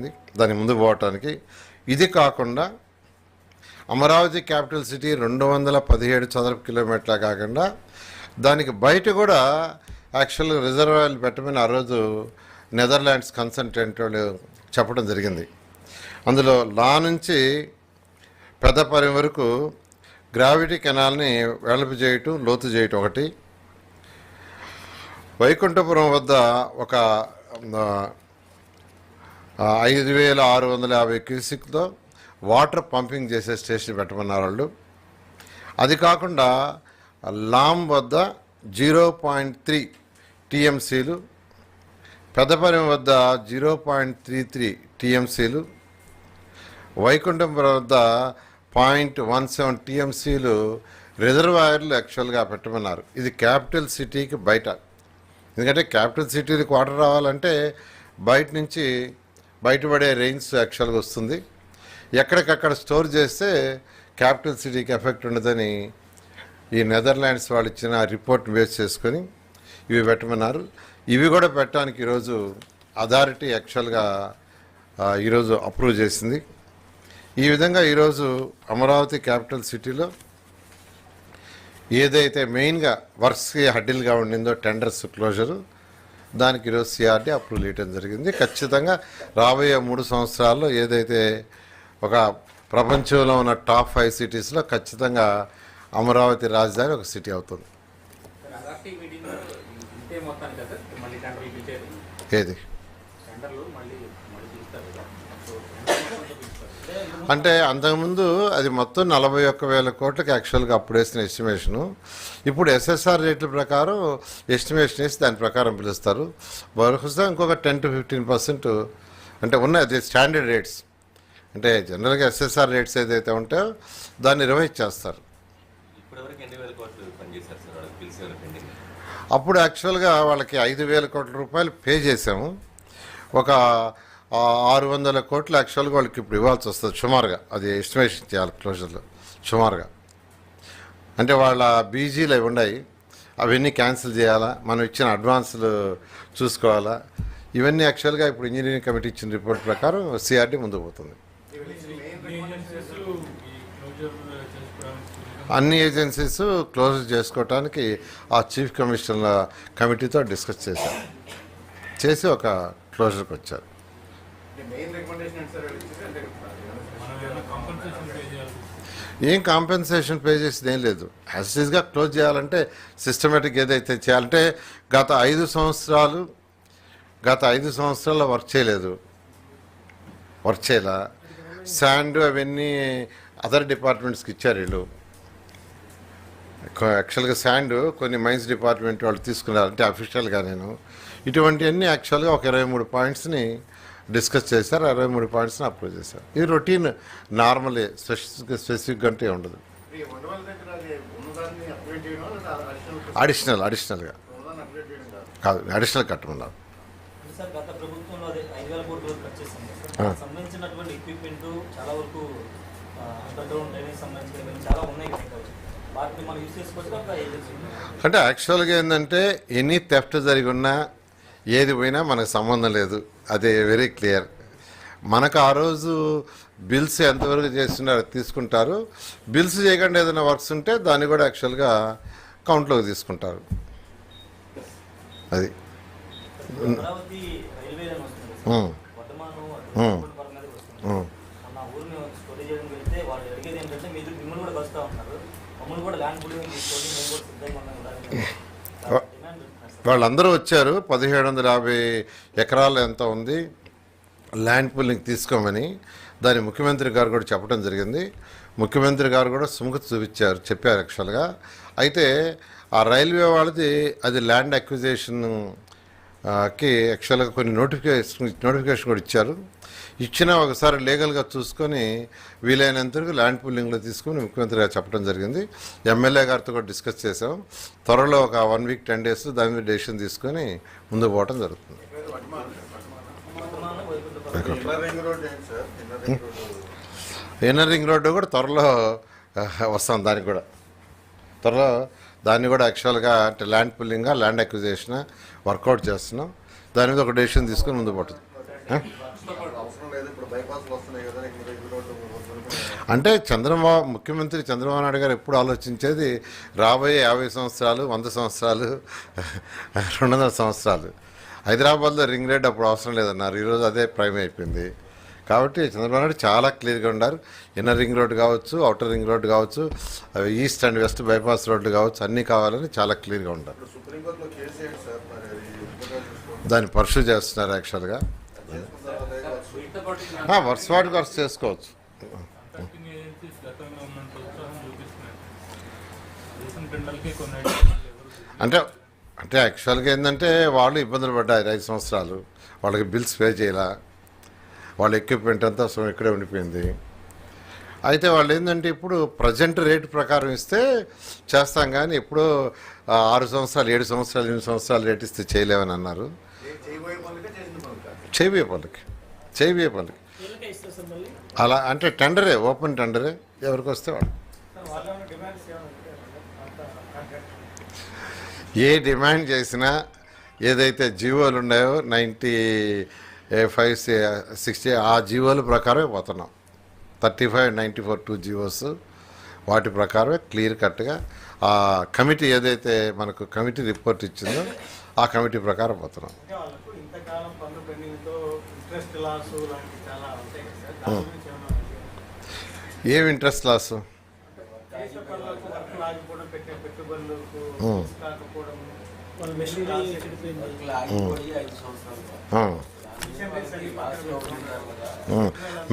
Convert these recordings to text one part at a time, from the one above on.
జరిగింది దాని ముందుకు పోవటానికి. ఇది కాకుండా అమరావతి క్యాపిటల్ సిటీ 217 చదరపు కిలోమీటర్ల కాకుండా దానికి బయట కూడా యాక్చువల్గా రిజర్వాయర్లు పెట్టమని ఆ రోజు నెదర్లాండ్స్ కన్సల్టెంట్ వాళ్ళు చెప్పడం జరిగింది. అందులో లా నుంచి పెద్దపల్లి వరకు గ్రావిటీ కెనాల్ని వెడల్పు చేయటం, లోతు చేయటం ఒకటి, వైకుంఠపురం వద్ద ఒక 5650 క్యూసిక్తో వాటర్ పంపింగ్ చేసే స్టేషన్ పెట్టమన్నారు వాళ్ళు. అది కాకుండా లామ్ వద్ద 0.3 టీఎంసీలు, పెద్దపల్లి వద్ద 0.33 టీఎంసీలు, వైకుంఠపురం వద్ద 0.17 టీఎంసీలు రిజర్వాయర్లు యాక్చువల్గా పెట్టమన్నారు. ఇది క్యాపిటల్ సిటీకి బయట. ఎందుకంటే క్యాపిటల్ సిటీకి వాటర్ రావాలంటే బయట నుంచి బయటపడే రేంజ్ యాక్చువల్గా వస్తుంది. ఎక్కడికక్కడ స్టోర్ చేస్తే క్యాపిటల్ సిటీకి ఎఫెక్ట్ ఉండదని ఈ నెదర్లాండ్స్ వాళ్ళు ఇచ్చిన రిపోర్ట్ బేస్ చేసుకొని ఇవి పెట్టమన్నారు. ఇవి కూడా పెట్టడానికి ఈరోజు అథారిటీ యాక్చువల్గా ఈరోజు అప్రూవ్ చేసింది. ఈ విధంగా ఈరోజు అమరావతి క్యాపిటల్ సిటీలో ఏదైతే మెయిన్గా వర్క్స్కి హడ్డిల్గా ఉండిందో టెండర్స్ క్లోజరు, దానికి ఈరోజు సిఆర్డీ అప్రూవల్ ఇవ్వడం జరిగింది. ఖచ్చితంగా రాబోయే 3 సంవత్సరాల్లో ఏదైతే ఒక ప్రపంచంలో ఉన్న టాప్ 5 సిటీస్లో ఖచ్చితంగా అమరావతి రాజధాని ఒక సిటీ అవుతుంది. ఏది అంటే అంతకుముందు అది మొత్తం 41,000 కోట్లకి యాక్చువల్గా అప్పుడు వేసిన ఎస్టిమేషను. ఇప్పుడు ఎస్ఎస్ఆర్ రేట్ల ప్రకారం ఎస్టిమేషన్ వేసి దాని ప్రకారం పిలుస్తారు. బహుశా ఇంకొక 10 to 15% అంటే ఉన్నాయి స్టాండర్డ్ రేట్స్. అంటే జనరల్గా ఎస్ఎస్ఆర్ రేట్స్ ఏదైతే ఉంటాయో దాన్ని రివైజ్ చేస్తారు. అప్పుడు యాక్చువల్గా వాళ్ళకి 5,000 కోట్ల రూపాయలు పే చేసాము. ఒక 600 కోట్లు యాక్చువల్గా వాళ్ళకి ఇప్పుడు ఇవ్వాల్సి వస్తుంది సుమారుగా. అది ఎస్టిమేషన్ చేయాలి క్లోజర్లో సుమారుగా. అంటే వాళ్ళ బీజీలు అవి ఉన్నాయి, అవన్నీ క్యాన్సిల్ చేయాలా, మనం ఇచ్చిన అడ్వాన్సులు చూసుకోవాలా. ఇవన్నీ యాక్చువల్గా ఇప్పుడు ఇంజనీరింగ్ కమిటీ ఇచ్చిన రిపోర్ట్ ప్రకారం సిఆర్డీ ముందుకు పోతుంది. అన్ని ఏజెన్సీస్ క్లోజ్ చేసుకోవటానికి ఆ చీఫ్ కమిషనర్ల కమిటీతో డిస్కస్ చేసి ఒక క్లోజర్కి వచ్చారు. ఏం కాంపెన్సేషన్ పే చేసేది ఏం లేదు. యాజిటీస్గా క్లోజ్ చేయాలంటే సిస్టమేటిక్ ఏదైతే చేయాలంటే గత 5 సంవత్సరాల్లో వర్క్ చేయలా. శాండ్ అవన్నీ అదర్ డిపార్ట్మెంట్స్కి ఇచ్చారు వీళ్ళు. యాక్చువల్గా శాండ్ కొన్ని మైన్స్ డిపార్ట్మెంట్ వాళ్ళు తీసుకున్నారు. అంటే అఫీషియల్గా నేను ఇటువంటివన్నీ యాక్చువల్గా ఒక 23 పాయింట్స్ని డిస్కస్ చేశారు. 23 పాయింట్స్ని అప్రూవ్ చేశారు. ఇది రొటీన్ నార్మల్ స్పెసిఫిక్గా అంటే ఉండదు. అడిషనల్గా కాదు, అడిషనల్ కట్టమన్నారు. అంటే యాక్చువల్గా ఏంటంటే ఎనీ థెఫ్ట్ జరిగి ఉన్నా ఏది పోయినా మనకు సంబంధం లేదు. అదే వెరీ క్లియర్. మనకు ఆ రోజు బిల్స్ ఎంతవరకు చేస్తున్నారో తీసుకుంటారు. బిల్స్ చేయకుండా ఏదైనా వర్క్స్ ఉంటే దాన్ని కూడా యాక్చువల్గా కౌంట్లోకి తీసుకుంటారు. అది వాళ్ళందరూ వచ్చారు. 1750 ఎకరాలు ఎంత ఉంది ల్యాండ్ పూలింగ్ తీసుకోమని దాన్ని ముఖ్యమంత్రి గారు కూడా చెప్పడం జరిగింది. ముఖ్యమంత్రి గారు కూడా సుముఖత చెప్పారు యాక్చువల్గా. అయితే ఆ రైల్వే వాళ్ళది అది ల్యాండ్ అక్విజిషన్కి యాక్చువల్గా కొన్ని నోటిఫికేషన్ కూడా ఇచ్చారు. ఇచ్చినా ఒకసారి లీగల్గా చూసుకొని వీలైనంత వరకు ల్యాండ్ పూలింగ్లో తీసుకుని ముఖ్యమంత్రి గారు చెప్పడం జరిగింది. ఎమ్మెల్యే గారితో కూడా డిస్కస్ చేసాం. త్వరలో ఒక 1 week 10 days దాని మీద డెసిషన్ తీసుకొని ముందుకు పోవడం జరుగుతుంది. ఇన్నర్ రింగ్ రోడ్డు కూడా త్వరలో వస్తాం. దాన్ని కూడా యాక్చువల్గా అంటే ల్యాండ్ పూలింగ్గా ల్యాండ్ అక్విజిషన్ వర్కౌట్ చేస్తున్నాం. దాని మీద ఒక డెసిషన్ తీసుకొని ముందుకు పోతుంది. లేదు, ఇప్పుడు బైపాస్లు వస్తున్నాయి కదా, ఇంకా రింగ్ రోడ్డు వస్తుంది. అంటే ముఖ్యమంత్రి చంద్రబాబు నాయుడు గారు ఎప్పుడు ఆలోచించేది రాబోయే 50 సంవత్సరాలు, 100 సంవత్సరాలు, 200 సంవత్సరాలు. హైదరాబాద్లో రింగ్ రోడ్ అప్పుడు అవసరం లేదన్నారు, ఈరోజు అదే ప్రైమ్ అయిపోయింది. కాబట్టి చంద్రబాబు నాయుడు చాలా క్లియర్గా ఉన్నారు. ఇన్నర్ రింగ్ రోడ్ కావచ్చు, అవుటర్ రింగ్ రోడ్ కావచ్చు, ఈస్ట్ అండ్ వెస్ట్ బైపాస్ రోడ్లు కావచ్చు, అన్నీ కావాలని చాలా క్లియర్గా ఉన్నారు. ఇప్పుడు సుప్రీంకోర్టులో కేసు ఏంటి సార్, మరి అది ఎందుకో చూసుకోండి. దాన్ని పర్సూ చేస్తున్నారు యాక్చువల్గా. చేసుకుంటారా లేదా? వర్స్ వాటికి వర్స్ చేసుకోవచ్చు. అంటే అంటే యాక్చువల్గా ఏంటంటే వాళ్ళు ఇబ్బందులు పడ్డారు 5 సంవత్సరాలు, వాళ్ళకి బిల్స్ పే చేయాల, వాళ్ళ ఎక్విప్మెంట్ అంతా ఇక్కడే ఉండిపోయింది. అయితే వాళ్ళు ఏంటంటే ఇప్పుడు ప్రజెంట్ రేట్ ప్రకారం ఇస్తే చేస్తాం, కానీ ఎప్పుడో 6 సంవత్సరాలు, 7 సంవత్సరాలు, 8 సంవత్సరాలు రేట్ ఇస్తే చేయలేమని అన్నారు. చేయబోయే పనులకి అలా అంటే టెండరే, ఓపెన్ టెండరే, ఎవరికి వస్తే వాళ్ళు. ఏ డిమాండ్ చేసినా ఏదైతే జీవోలు ఉన్నాయో 95, 60 ఆ జీవోల ప్రకారమే పోతున్నాం. 35, 94 2 జీవోస్, వాటి ప్రకారమే క్లియర్ కట్గా ఆ కమిటీ ఏదైతే మనకు కమిటీ రిపోర్ట్ ఇచ్చిందో ఆ కమిటీ ప్రకారం పోతున్నాం. ఏం ఇంట్రెస్ట్ లాస్?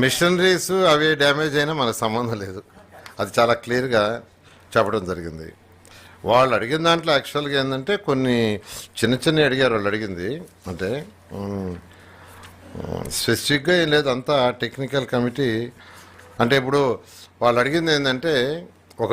మిషనరీస్ అవి డ్యామేజ్ అయినా మనకు సంబంధం లేదు, అది చాలా క్లియర్గా చెప్పడం జరిగింది. వాళ్ళు అడిగిన దాంట్లో యాక్చువల్గా ఏంటంటే కొన్ని చిన్న అడిగారు. వాళ్ళు అడిగింది అంటే స్పెసిఫిక్గా ఏం లేదు, అంతా టెక్నికల్ కమిటీ. అంటే ఇప్పుడు వాళ్ళు అడిగింది ఏంటంటే ఒక